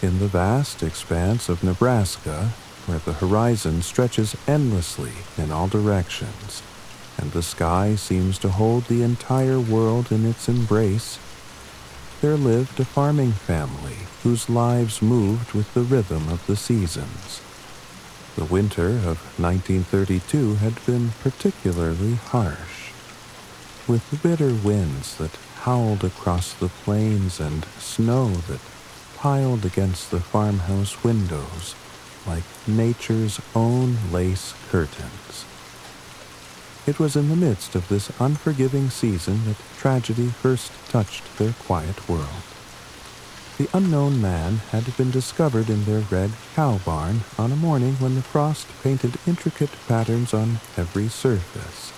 In the vast expanse of Nebraska, where the horizon stretches endlessly in all directions, and the sky seems to hold the entire world in its embrace, there lived a farming family whose lives moved with the rhythm of the seasons. The winter of 1932 had been particularly harsh, with the bitter winds that howled across the plains and snow that piled against the farmhouse windows like nature's own lace curtains. It was in the midst of this unforgiving season that tragedy first touched their quiet world. The unknown man had been discovered in their red cow barn on a morning when the frost painted intricate patterns on every surface,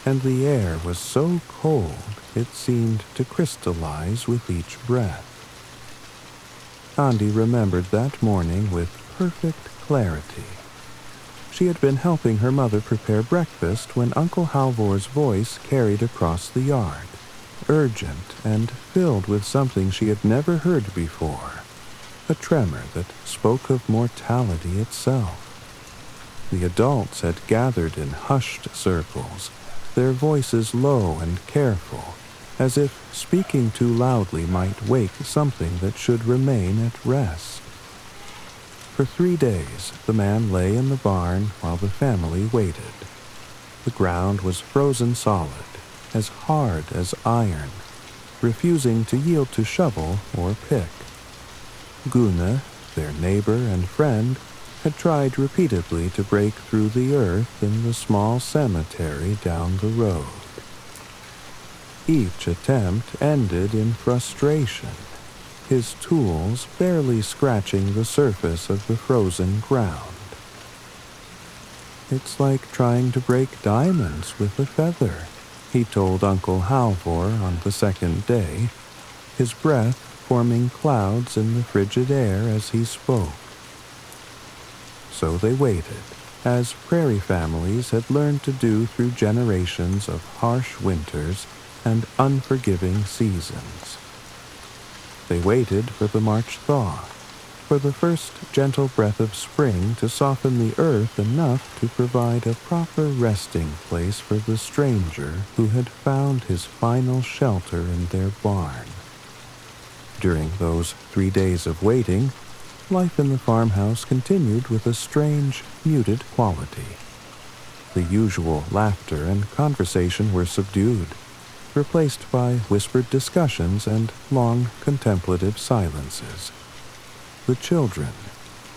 and the air was so cold it seemed to crystallize with each breath. Andy remembered that morning with perfect clarity. She had been helping her mother prepare breakfast when Uncle Halvor's voice carried across the yard, urgent and filled with something she had never heard before, a tremor that spoke of mortality itself. The adults had gathered in hushed circles, their voices low and careful, as if speaking too loudly might wake something that should remain at rest. For 3 days, the man lay in the barn while the family waited. The ground was frozen solid, as hard as iron, refusing to yield to shovel or pick. Guna, their neighbor and friend, had tried repeatedly to break through the earth in the small cemetery down the road. Each attempt ended in frustration, his tools barely scratching the surface of the frozen ground. "It's like trying to break diamonds with a feather," he told Uncle Halvor on the second day, his breath forming clouds in the frigid air as he spoke. So they waited, as prairie families had learned to do through generations of harsh winters and unforgiving seasons. They waited for the March thaw, for the first gentle breath of spring to soften the earth enough to provide a proper resting place for the stranger who had found his final shelter in their barn. During those 3 days of waiting, life in the farmhouse continued with a strange, muted quality. The usual laughter and conversation were subdued, replaced by whispered discussions and long contemplative silences. The children,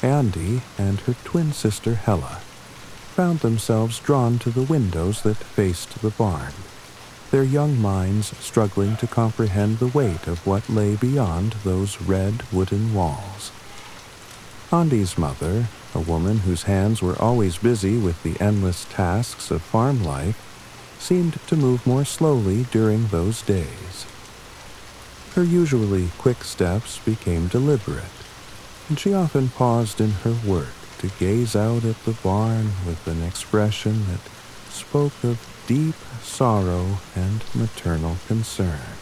Andy and her twin sister Hella, found themselves drawn to the windows that faced the barn, their young minds struggling to comprehend the weight of what lay beyond those red wooden walls. Andy's mother, a woman whose hands were always busy with the endless tasks of farm life, seemed to move more slowly during those days. Her usually quick steps became deliberate, and she often paused in her work to gaze out at the barn with an expression that spoke of deep sorrow and maternal concern.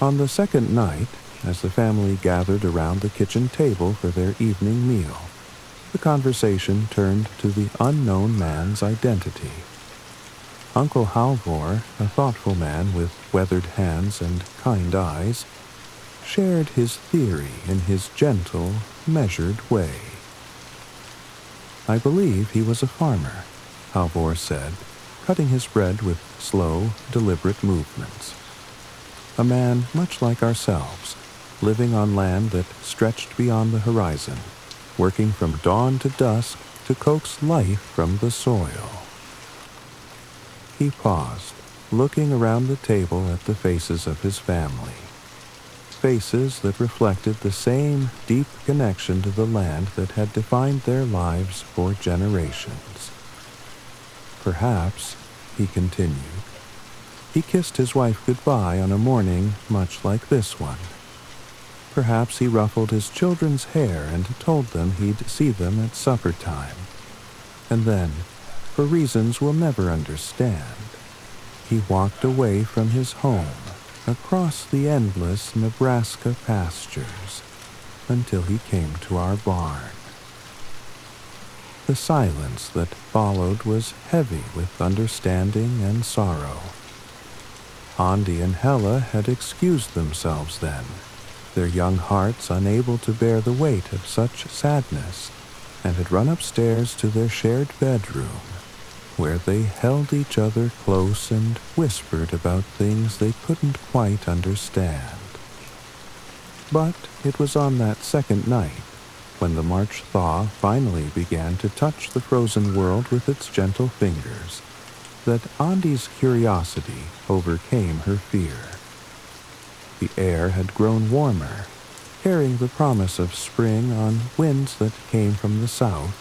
On the second night, as the family gathered around the kitchen table for their evening meal, the conversation turned to the unknown man's identity. Uncle Halvor, a thoughtful man with weathered hands and kind eyes, shared his theory in his gentle, measured way. "I believe he was a farmer," Halvor said, cutting his bread with slow, deliberate movements. "A man much like ourselves, living on land that stretched beyond the horizon, working from dawn to dusk to coax life from the soil." He paused, looking around the table at the faces of his family. Faces that reflected the same deep connection to the land that had defined their lives for generations. "Perhaps," he continued, "he kissed his wife goodbye on a morning much like this one. Perhaps he ruffled his children's hair and told them he'd see them at supper time. And then, for reasons we'll never understand, he walked away from his home, across the endless Nebraska pastures, until he came to our barn. The silence that followed was heavy with understanding and sorrow. Andy and Hella had excused themselves then, their young hearts unable to bear the weight of such sadness, and had run upstairs to their shared bedroom, where they held each other close and whispered about things they couldn't quite understand. But it was on that second night, when the March thaw finally began to touch the frozen world with its gentle fingers, that Andy's curiosity overcame her fear. The air had grown warmer, carrying the promise of spring on winds that came from the south,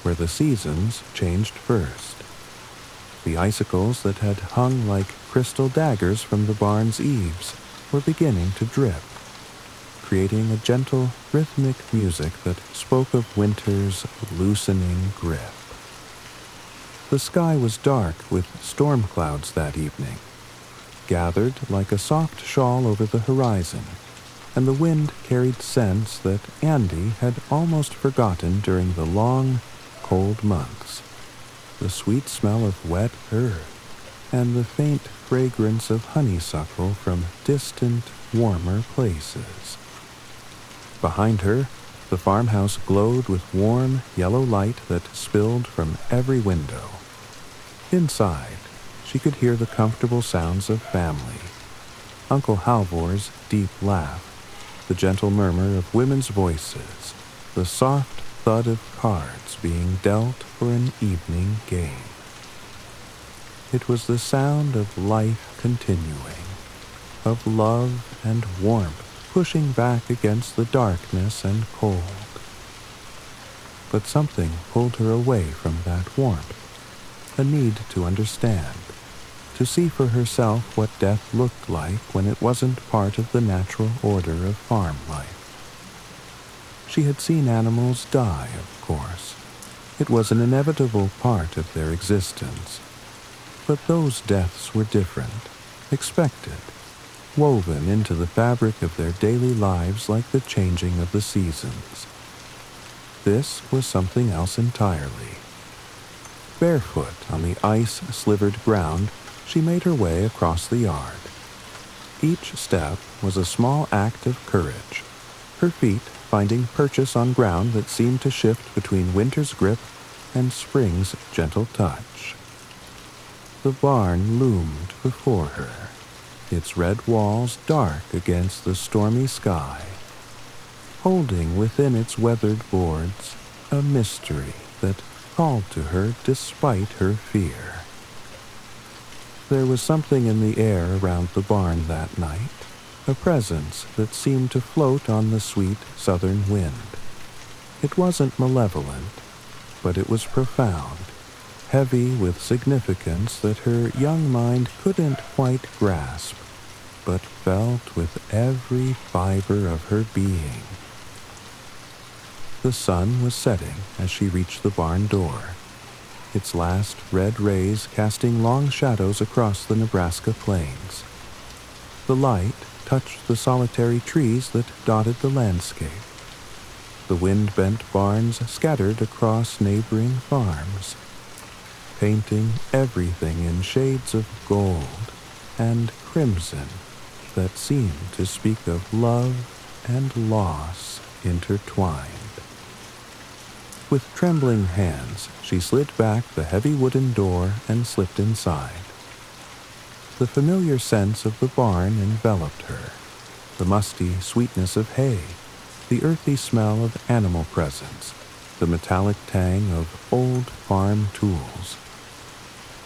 where the seasons changed first. The icicles that had hung like crystal daggers from the barn's eaves were beginning to drip, creating a gentle, rhythmic music that spoke of winter's loosening grip. The sky was dark with storm clouds that evening, gathered like a soft shawl over the horizon, and the wind carried scents that Andy had almost forgotten during the long, cold months. The sweet smell of wet earth, and the faint fragrance of honeysuckle from distant, warmer places. Behind her, the farmhouse glowed with warm, yellow light that spilled from every window. Inside, she could hear the comfortable sounds of family. Uncle Halvor's deep laugh, the gentle murmur of women's voices, the soft thud of cards being dealt for an evening game. It was the sound of life continuing, of love and warmth pushing back against the darkness and cold. But something pulled her away from that warmth, a need to understand, to see for herself what death looked like when it wasn't part of the natural order of farm life. She had seen animals die, of course. It was an inevitable part of their existence. But those deaths were different, expected, woven into the fabric of their daily lives like the changing of the seasons. This was something else entirely. Barefoot on the ice-slivered ground, she made her way across the yard. Each step was a small act of courage, her feet finding purchase on ground that seemed to shift between winter's grip and spring's gentle touch. The barn loomed before her, its red walls dark against the stormy sky, holding within its weathered boards a mystery that called to her despite her fear. There was something in the air around the barn that night, a presence that seemed to float on the sweet southern wind. It wasn't malevolent, but it was profound, heavy with significance that her young mind couldn't quite grasp, but felt with every fiber of her being. The sun was setting as she reached the barn door, its last red rays casting long shadows across the Nebraska plains. The light touched the solitary trees that dotted the landscape. The wind-bent barns scattered across neighboring farms, painting everything in shades of gold and crimson that seemed to speak of love and loss intertwined. With trembling hands, she slid back the heavy wooden door and slipped inside. The familiar sense of the barn enveloped her, the musty sweetness of hay, the earthy smell of animal presence, the metallic tang of old farm tools.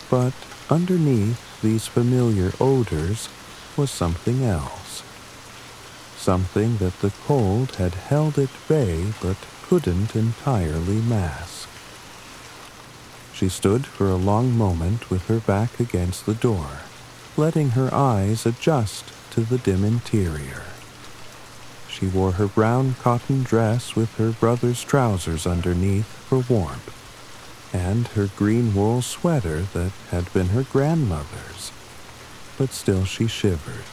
But underneath these familiar odors was something else, something that the cold had held at bay but couldn't entirely mask. She stood for a long moment with her back against the door, letting her eyes adjust to the dim interior. She wore her brown cotton dress with her brother's trousers underneath for warmth, and her green wool sweater that had been her grandmother's, but still she shivered.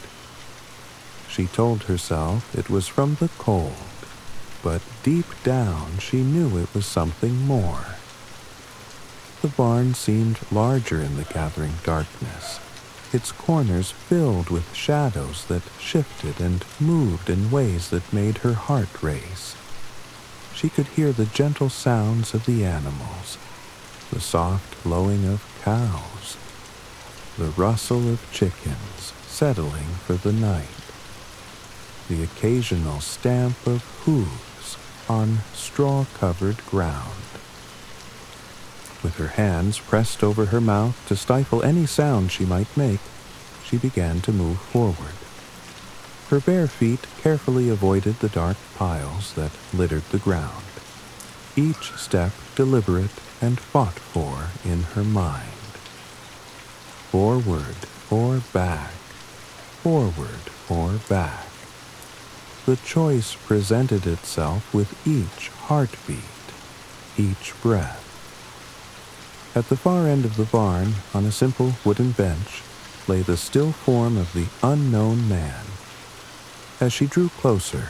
She told herself it was from the cold, but deep down she knew it was something more. The barn seemed larger in the gathering darkness, its corners filled with shadows that shifted and moved in ways that made her heart race. She could hear the gentle sounds of the animals, the soft lowing of cows, the rustle of chickens settling for the night, the occasional stamp of hooves on straw-covered ground. With her hands pressed over her mouth to stifle any sound she might make, she began to move forward. Her bare feet carefully avoided the dark piles that littered the ground, each step deliberate and fought for in her mind. Forward or back, forward or back. The choice presented itself with each heartbeat, each breath. At the far end of the barn, on a simple wooden bench, lay the still form of the unknown man. As she drew closer,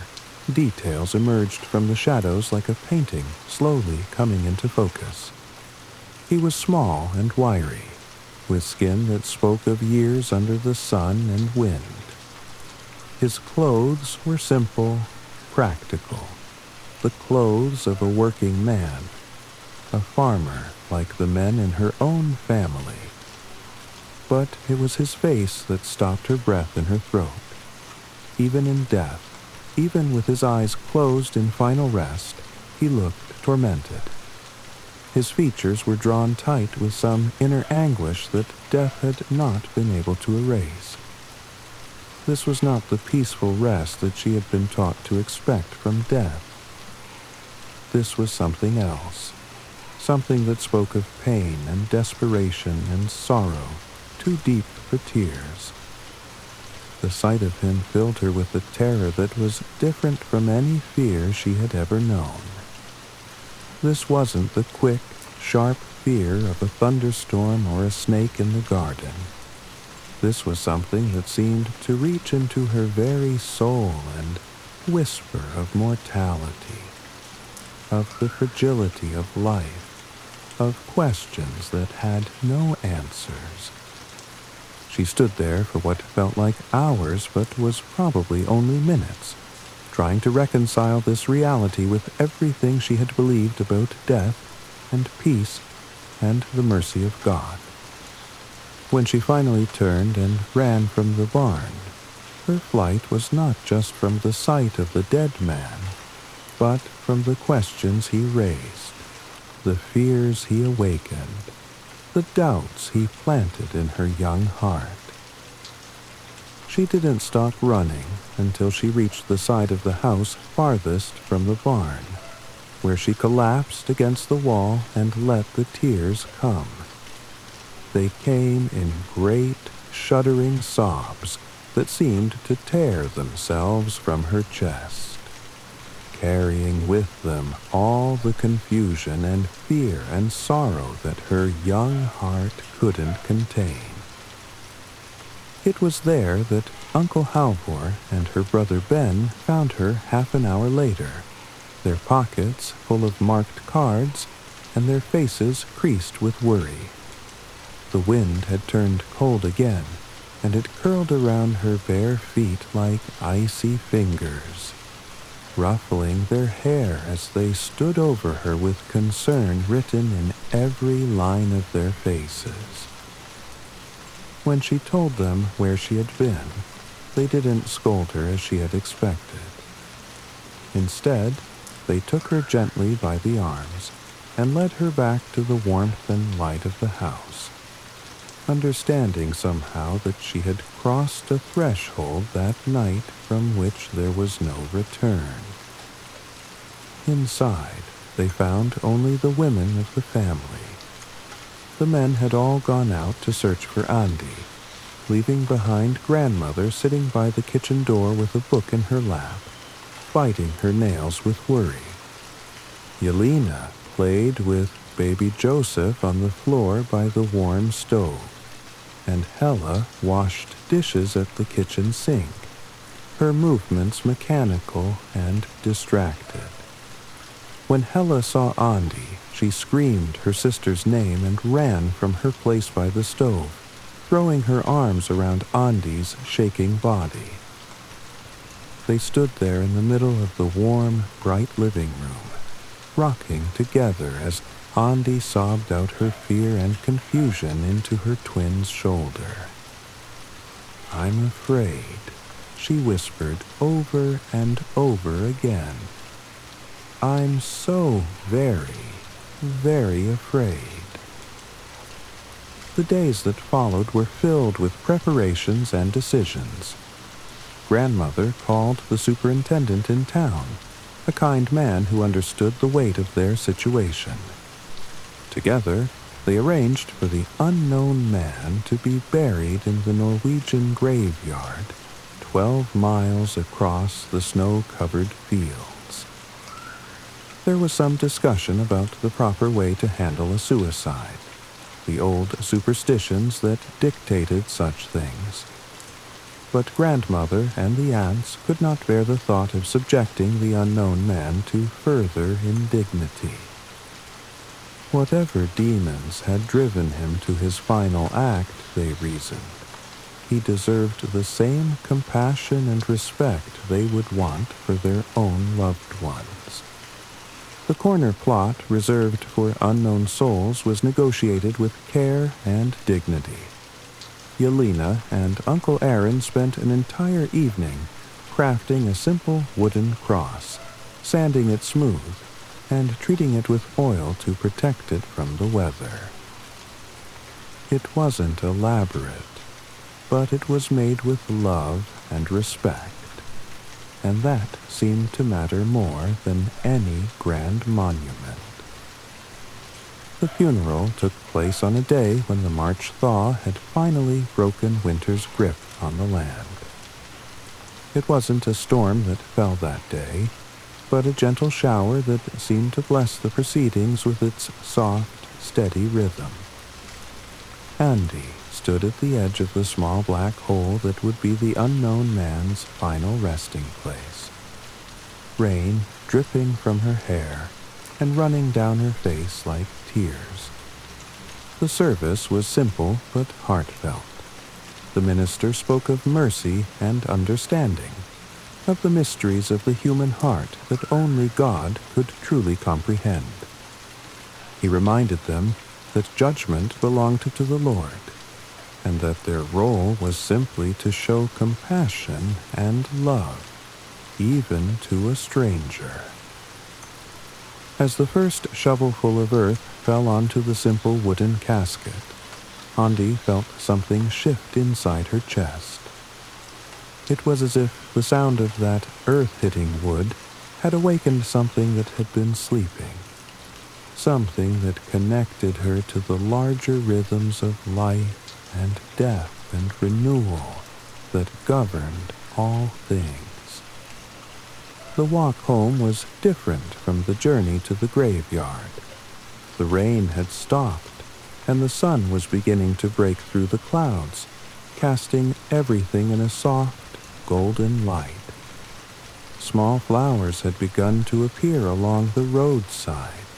details emerged from the shadows like a painting slowly coming into focus. He was small and wiry, with skin that spoke of years under the sun and wind. His clothes were simple, practical, the clothes of a working man, a farmer like the men in her own family. But it was his face that stopped her breath in her throat. Even in death, even with his eyes closed in final rest, he looked tormented. His features were drawn tight with some inner anguish that death had not been able to erase. This was not the peaceful rest that she had been taught to expect from death. This was something else, something that spoke of pain and desperation and sorrow, too deep for tears. The sight of him filled her with a terror that was different from any fear she had ever known. This wasn't the quick, sharp fear of a thunderstorm or a snake in the garden. This was something that seemed to reach into her very soul and whisper of mortality, of the fragility of life, of questions that had no answers. She stood there for what felt like hours but was probably only minutes, trying to reconcile this reality with everything she had believed about death and peace and the mercy of God. When she finally turned and ran from the barn, her flight was not just from the sight of the dead man, but from the questions he raised, the fears he awakened, the doubts he planted in her young heart. She didn't stop running until she reached the side of the house farthest from the barn, where she collapsed against the wall and let the tears come. They came in great, shuddering sobs that seemed to tear themselves from her chest, carrying with them all the confusion and fear and sorrow that her young heart couldn't contain. It was there that Uncle Halvor and her brother Ben found her half an hour later, their pockets full of marked cards and their faces creased with worry. The wind had turned cold again, and it curled around her bare feet like icy fingers, ruffling their hair as they stood over her with concern written in every line of their faces. When she told them where she had been, they didn't scold her as she had expected. Instead, they took her gently by the arms and led her back to the warmth and light of the house, understanding somehow that she had crossed a threshold that night from which there was no return. Inside, they found only the women of the family. The men had all gone out to search for Andy, leaving behind grandmother sitting by the kitchen door with a book in her lap, biting her nails with worry. Yelena played with baby Joseph on the floor by the warm stove, and Hella washed dishes at the kitchen sink, her movements mechanical and distracted. When Hella saw Andi, she screamed her sister's name and ran from her place by the stove, throwing her arms around Andi's shaking body. They stood there in the middle of the warm, bright living room, rocking together as Andi sobbed out her fear and confusion into her twin's shoulder. "I'm afraid," she whispered over and over again. "I'm so very, very afraid." The days that followed were filled with preparations and decisions. Grandmother called the superintendent in town, a kind man who understood the weight of their situation. Together, they arranged for the unknown man to be buried in the Norwegian graveyard, 12 miles across the snow-covered fields. There was some discussion about the proper way to handle a suicide, the old superstitions that dictated such things. But Grandmother and the aunts could not bear the thought of subjecting the unknown man to further indignity. Whatever demons had driven him to his final act, they reasoned, he deserved the same compassion and respect they would want for their own loved ones. The corner plot reserved for unknown souls was negotiated with care and dignity. Yelena and Uncle Aaron spent an entire evening crafting a simple wooden cross, sanding it smooth, and treating it with oil to protect it from the weather. It wasn't elaborate, but it was made with love and respect, and that seemed to matter more than any grand monument. The funeral took place on a day when the March thaw had finally broken winter's grip on the land. It wasn't a storm that fell that day, but a gentle shower that seemed to bless the proceedings with its soft, steady rhythm. Andi stood at the edge of the small black hole that would be the unknown man's final resting place. Rain dripping from her hair and running down her face like tears. The service was simple but heartfelt. The minister spoke of mercy and understanding, of the mysteries of the human heart that only God could truly comprehend. He reminded them that judgment belonged to the Lord, and that their role was simply to show compassion and love, even to a stranger. As the first shovelful of earth fell onto the simple wooden casket, Andi felt something shift inside her chest. It was as if the sound of that earth-hitting wood had awakened something that had been sleeping, something that connected her to the larger rhythms of life and death and renewal that governed all things. The walk home was different from the journey to the graveyard. The rain had stopped, and the sun was beginning to break through the clouds, casting everything in a soft, golden light. Small flowers had begun to appear along the roadside.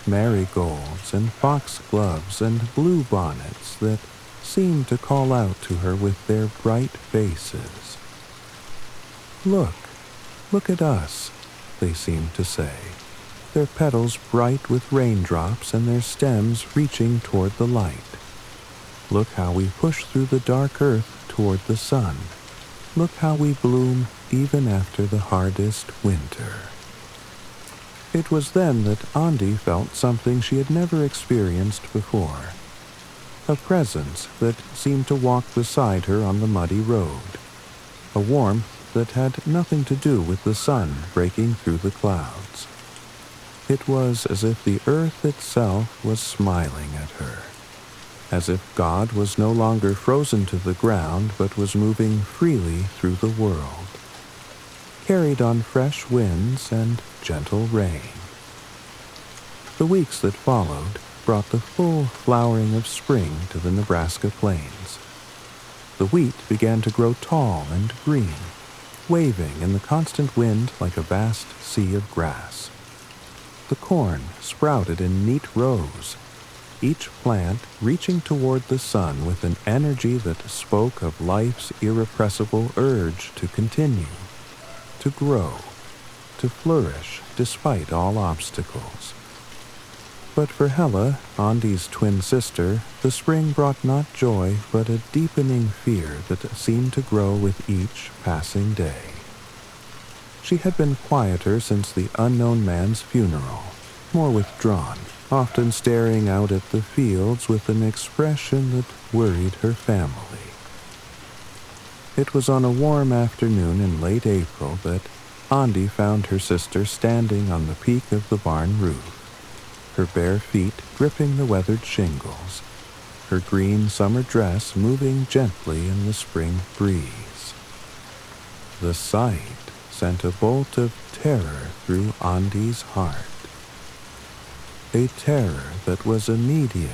Marigolds and foxgloves and bluebonnets that seemed to call out to her with their bright faces. Look at us," they seemed to say, their petals bright with raindrops and their stems reaching toward the light. "Look how we push through the dark earth toward the sun. Look how we bloom even after the hardest winter." It was then that Andi felt something she had never experienced before, a presence that seemed to walk beside her on the muddy road, a warmth that had nothing to do with the sun breaking through the clouds. It was as if the earth itself was smiling at her, as if God was no longer frozen to the ground but was moving freely through the world, carried on fresh winds and gentle rain. The weeks that followed brought the full flowering of spring to the Nebraska plains. The wheat began to grow tall and green, waving in the constant wind like a vast sea of grass. The corn sprouted in neat rows, each plant reaching toward the sun with an energy that spoke of life's irrepressible urge to continue, to grow, to flourish despite all obstacles. But for Hella, Andi's twin sister, the spring brought not joy but a deepening fear that seemed to grow with each passing day. She had been quieter since the unknown man's funeral, more withdrawn, often staring out at the fields with an expression that worried her family. It was on a warm afternoon in late April that Andi found her sister standing on the peak of the barn roof, her bare feet gripping the weathered shingles, her green summer dress moving gently in the spring breeze. The sight sent a bolt of terror through Andi's heart, a terror that was immediate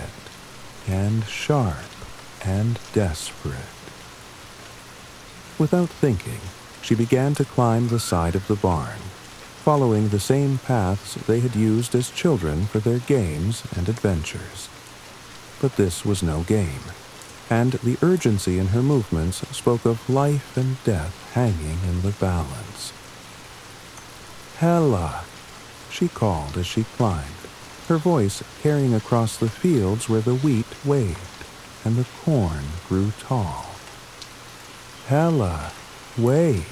and sharp and desperate. Without thinking, she began to climb the side of the barn, following the same paths they had used as children for their games and adventures. But this was no game, and the urgency in her movements spoke of life and death hanging in the balance. "Hella," she called as she climbed, her voice carrying across the fields where the wheat waved and the corn grew tall. "Hella, wait."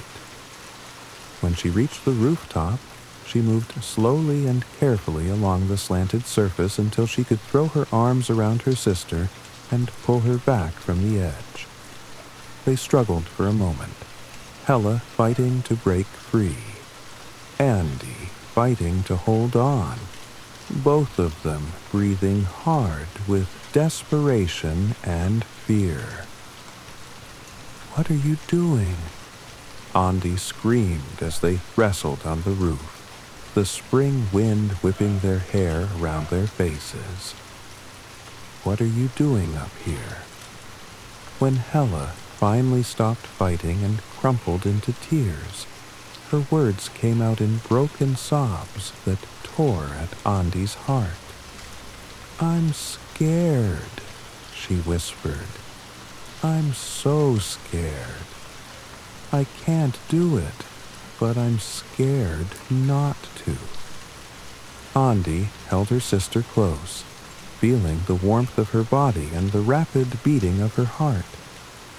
When she reached the rooftop, she moved slowly and carefully along the slanted surface until she could throw her arms around her sister and pull her back from the edge. They struggled for a moment, Hella fighting to break free, Andi fighting to hold on, both of them breathing hard with desperation and fear. "What are you doing?" Andi screamed as they wrestled on the roof, the spring wind whipping their hair around their faces. "What are you doing up here?" When Hella finally stopped fighting and crumpled into tears, her words came out in broken sobs that tore at Andi's heart. "I'm scared," she whispered. "I'm so scared. I can't do it, but I'm scared not to." Andi held her sister close, feeling the warmth of her body and the rapid beating of her heart,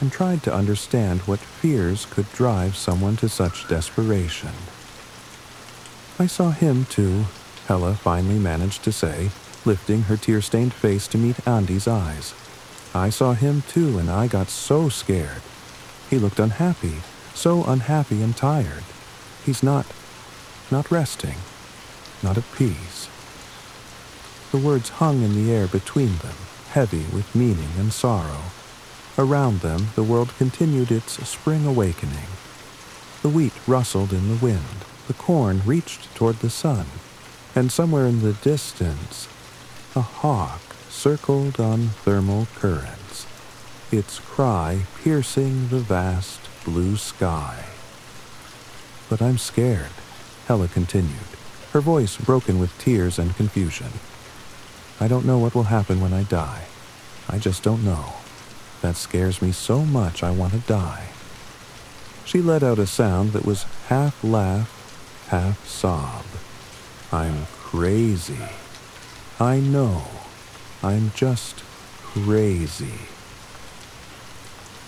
and tried to understand what fears could drive someone to such desperation. "I saw him too," Hella finally managed to say, lifting her tear-stained face to meet Andi's eyes. "I saw him too, and I got so scared. He looked unhappy, so unhappy and tired. He's not resting, not at peace." The words hung in the air between them, heavy with meaning and sorrow. Around them, the world continued its spring awakening. The wheat rustled in the wind, the corn reached toward the sun, and somewhere in the distance, a hawk circled on thermal currents, its cry piercing the vast blue sky. "But I'm scared," Hella continued, her voice broken with tears and confusion. "I don't know what will happen when I die. I just don't know. That scares me so much I want to die." She let out a sound that was half laugh, half sob. "I'm crazy. I know. I'm just crazy."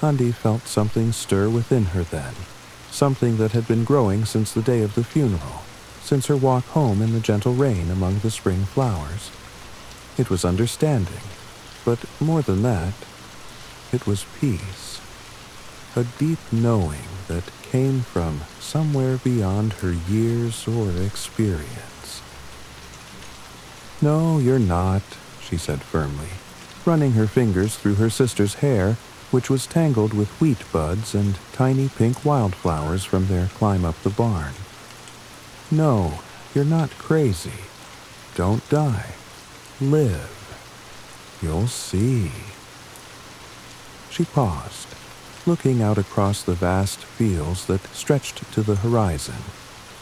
Andi felt something stir within her then, something that had been growing since the day of the funeral, since her walk home in the gentle rain among the spring flowers. It was understanding, but more than that, it was peace, a deep knowing that came from somewhere beyond her years or experience. "No, you're not," she said firmly, running her fingers through her sister's hair, which was tangled with wheat buds and tiny pink wildflowers from their climb up the barn. "No, you're not crazy. Don't die. Live. You'll see." She paused, looking out across the vast fields that stretched to the horizon,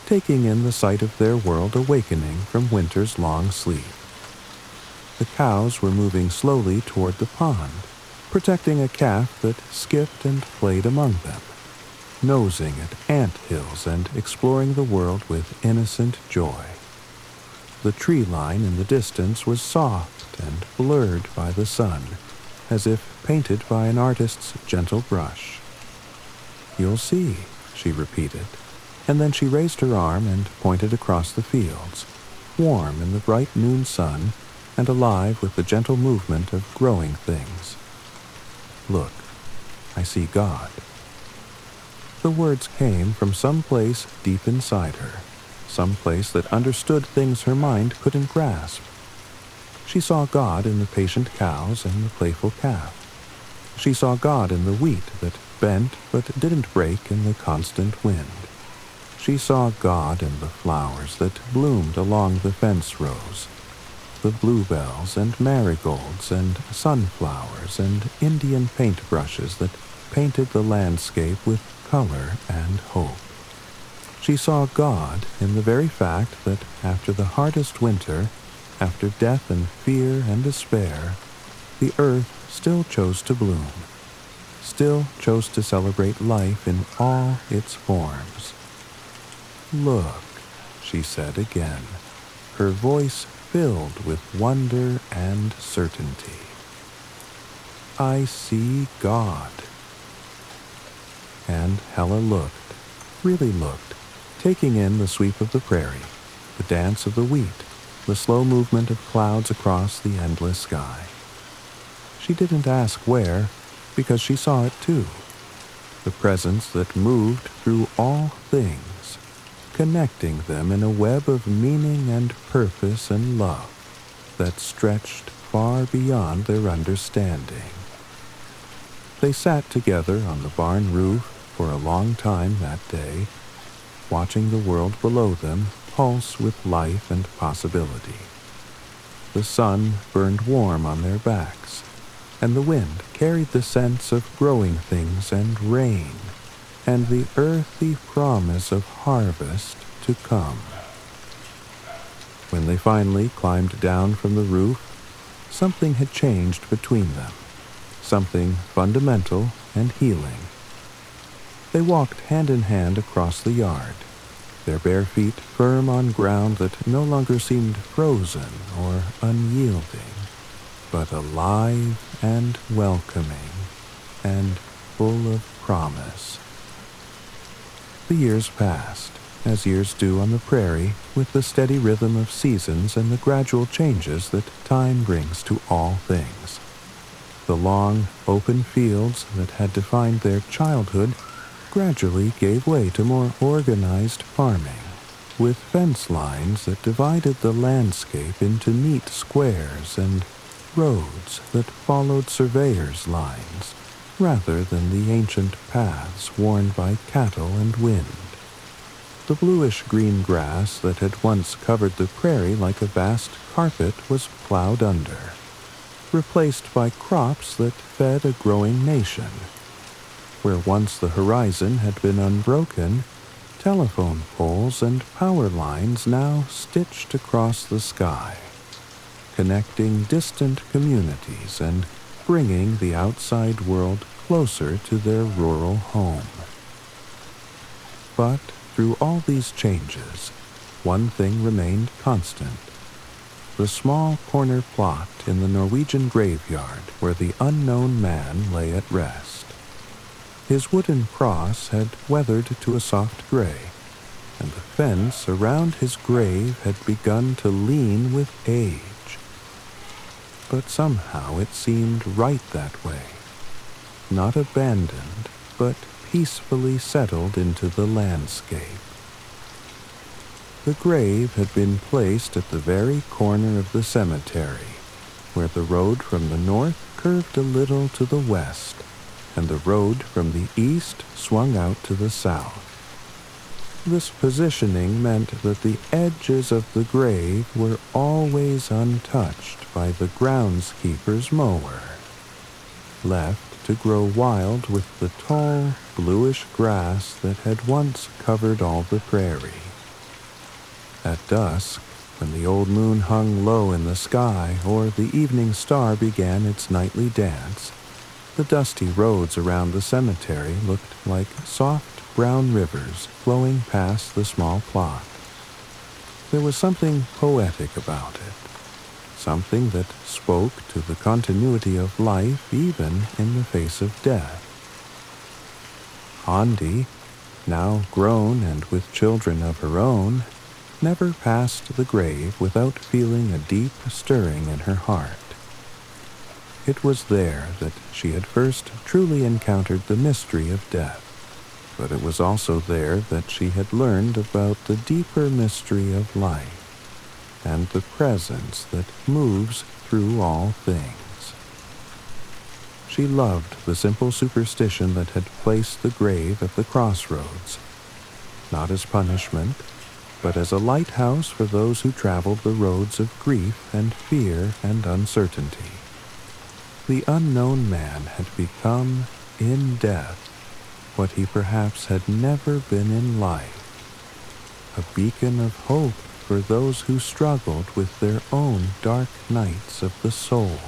taking in the sight of their world awakening from winter's long sleep. The cows were moving slowly toward the pond, protecting a calf that skipped and played among them, nosing at ant hills and exploring the world with innocent joy. The tree line in the distance was soft and blurred by the sun, as if painted by an artist's gentle brush. "You'll see," she repeated, and then she raised her arm and pointed across the fields, warm in the bright noon sun and alive with the gentle movement of growing things. "Look, I see God." The words came from some place deep inside her, some place that understood things her mind couldn't grasp. She saw God in the patient cows and the playful calf. She saw God in the wheat that bent but didn't break in the constant wind. She saw God in the flowers that bloomed along the fence rows, the bluebells and marigolds and sunflowers and Indian paintbrushes that painted the landscape with color and hope. She saw God in the very fact that after the hardest winter, after death and fear and despair, the earth still chose to bloom, still chose to celebrate life in all its forms. "Look," she said again, her voice filled with wonder and certainty. "I see God." And Hella looked, really looked, taking in the sweep of the prairie, the dance of the wheat, the slow movement of clouds across the endless sky. She didn't ask where, because she saw it too. The presence that moved through all things, connecting them in a web of meaning and purpose and love that stretched far beyond their understanding. They sat together on the barn roof for a long time that day, watching the world below them pulse with life and possibility. The sun burned warm on their backs, and the wind carried the sense of growing things and rain, and the earthy promise of harvest to come. When they finally climbed down from the roof, something had changed between them, something fundamental and healing. They walked hand in hand across the yard, their bare feet firm on ground that no longer seemed frozen or unyielding, but alive and welcoming and full of promise. The years passed, as years do on the prairie, with the steady rhythm of seasons and the gradual changes that time brings to all things. The long, open fields that had defined their childhood gradually gave way to more organized farming, with fence lines that divided the landscape into neat squares and roads that followed surveyors' lines, rather than the ancient paths worn by cattle and wind. The bluish-green grass that had once covered the prairie like a vast carpet was plowed under, replaced by crops that fed a growing nation. Where once the horizon had been unbroken, telephone poles and power lines now stitched across the sky, connecting distant communities and bringing the outside world closer to their rural home. But through all these changes, one thing remained constant: the small corner plot in the Norwegian graveyard where the unknown man lay at rest. His wooden cross had weathered to a soft gray, and the fence around his grave had begun to lean with age. But somehow it seemed right that way, not abandoned, but peacefully settled into the landscape. The grave had been placed at the very corner of the cemetery, where the road from the north curved a little to the west, and the road from the east swung out to the south. This positioning meant that the edges of the grave were always untouched by the groundskeeper's mower, left to grow wild with the tall, bluish grass that had once covered all the prairie. At dusk, when the old moon hung low in the sky or the evening star began its nightly dance, the dusty roads around the cemetery looked like soft brown rivers flowing past the small plot. There was something poetic about it, something that spoke to the continuity of life even in the face of death. Andi, now grown and with children of her own, never passed the grave without feeling a deep stirring in her heart. It was there that she had first truly encountered the mystery of death, but it was also there that she had learned about the deeper mystery of life and the presence that moves through all things. She loved the simple superstition that had placed the grave at the crossroads, not as punishment, but as a lighthouse for those who traveled the roads of grief and fear and uncertainty. The unknown man had become, in death, what he perhaps had never been in life, a beacon of hope for those who struggled with their own dark nights of the soul.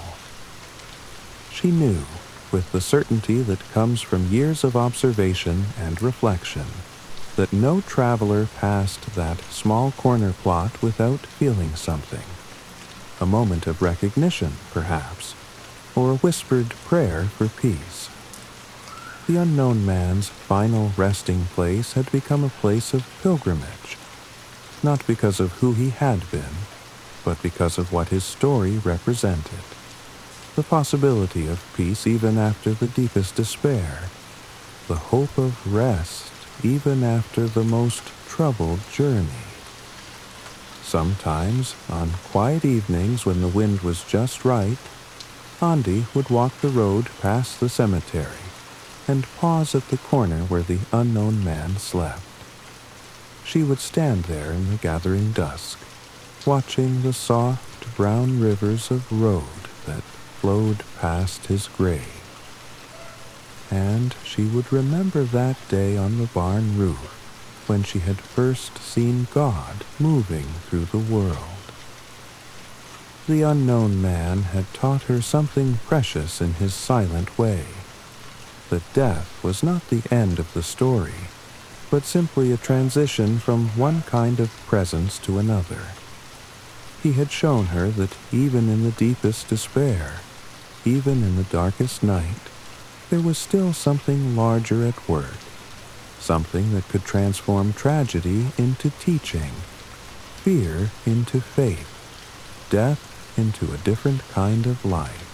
She knew, with the certainty that comes from years of observation and reflection, that no traveler passed that small corner plot without feeling something, a moment of recognition, perhaps, or a whispered prayer for peace. The unknown man's final resting place had become a place of pilgrimage, not because of who he had been, but because of what his story represented. The possibility of peace even after the deepest despair, the hope of rest even after the most troubled journey. Sometimes, on quiet evenings when the wind was just right, Andi would walk the road past the cemetery and pause at the corner where the unknown man slept. She would stand there in the gathering dusk, watching the soft brown rivers of road that flowed past his grave. And she would remember that day on the barn roof when she had first seen God moving through the world. The unknown man had taught her something precious in his silent way, that death was not the end of the story, but simply a transition from one kind of presence to another. He had shown her that even in the deepest despair, even in the darkest night, there was still something larger at work, something that could transform tragedy into teaching, fear into faith, death into a different kind of life.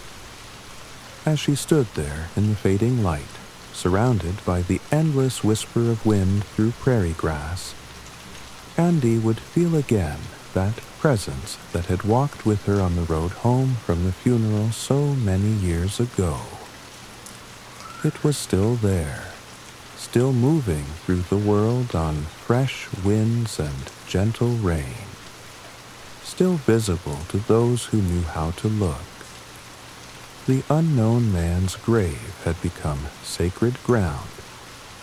As she stood there in the fading light, surrounded by the endless whisper of wind through prairie grass, Andi would feel again that presence that had walked with her on the road home from the funeral so many years ago. It was still there, still moving through the world on fresh winds and gentle rain, still visible to those who knew how to look. The unknown man's grave had become sacred ground,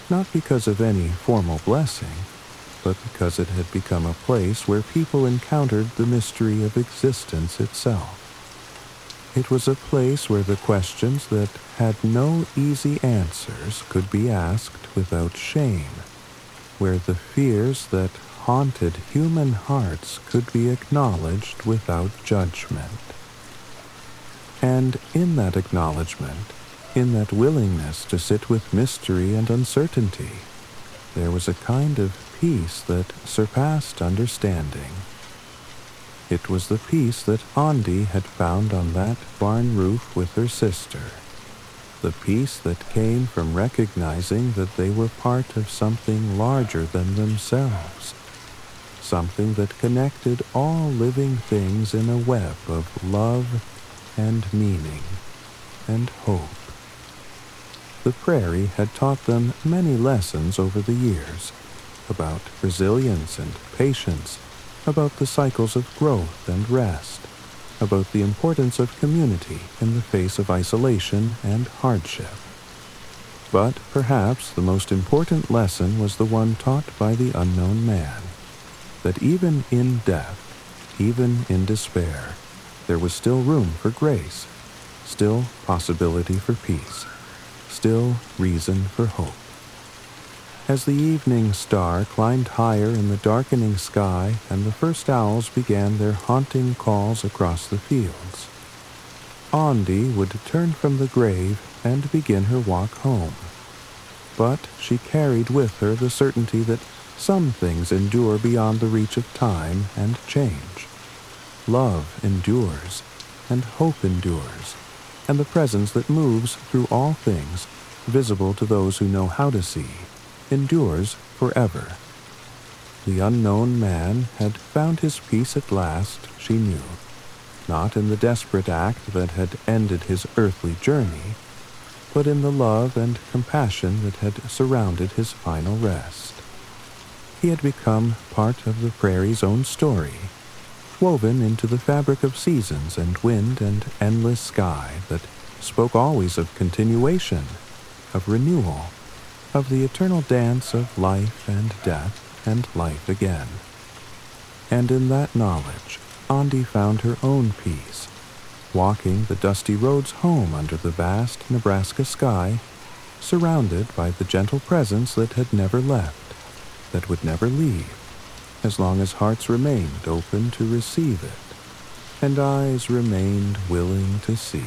not because of any formal blessing, but because it had become a place where people encountered the mystery of existence itself. It was a place where the questions that had no easy answers could be asked without shame, where the fears that haunted human hearts could be acknowledged without judgment. And in that acknowledgment, in that willingness to sit with mystery and uncertainty, there was a kind of peace that surpassed understanding. It was the peace that Andi had found on that barn roof with her sister, the peace that came from recognizing that they were part of something larger than themselves, something that connected all living things in a web of love and meaning and hope. The prairie had taught them many lessons over the years, about resilience and patience, about the cycles of growth and rest, about the importance of community in the face of isolation and hardship. But perhaps the most important lesson was the one taught by the unknown man. that even in death, even in despair, there was still room for grace, still possibility for peace, still reason for hope. As the evening star climbed higher in the darkening sky and the first owls began their haunting calls across the fields, Ondi would turn from the grave and begin her walk home. But she carried with her the certainty that some things endure beyond the reach of time and change. Love endures, and hope endures, and the presence that moves through all things, visible to those who know how to see, endures forever. The unknown man had found his peace at last, she knew, not in the desperate act that had ended his earthly journey, but in the love and compassion that had surrounded his final rest. He had become part of the prairie's own story, woven into the fabric of seasons and wind and endless sky that spoke always of continuation, of renewal, of the eternal dance of life and death and life again. And in that knowledge, Ondi found her own peace, walking the dusty roads home under the vast Nebraska sky, surrounded by the gentle presence that had never left, that would never leave, as long as hearts remained open to receive it, and eyes remained willing to see.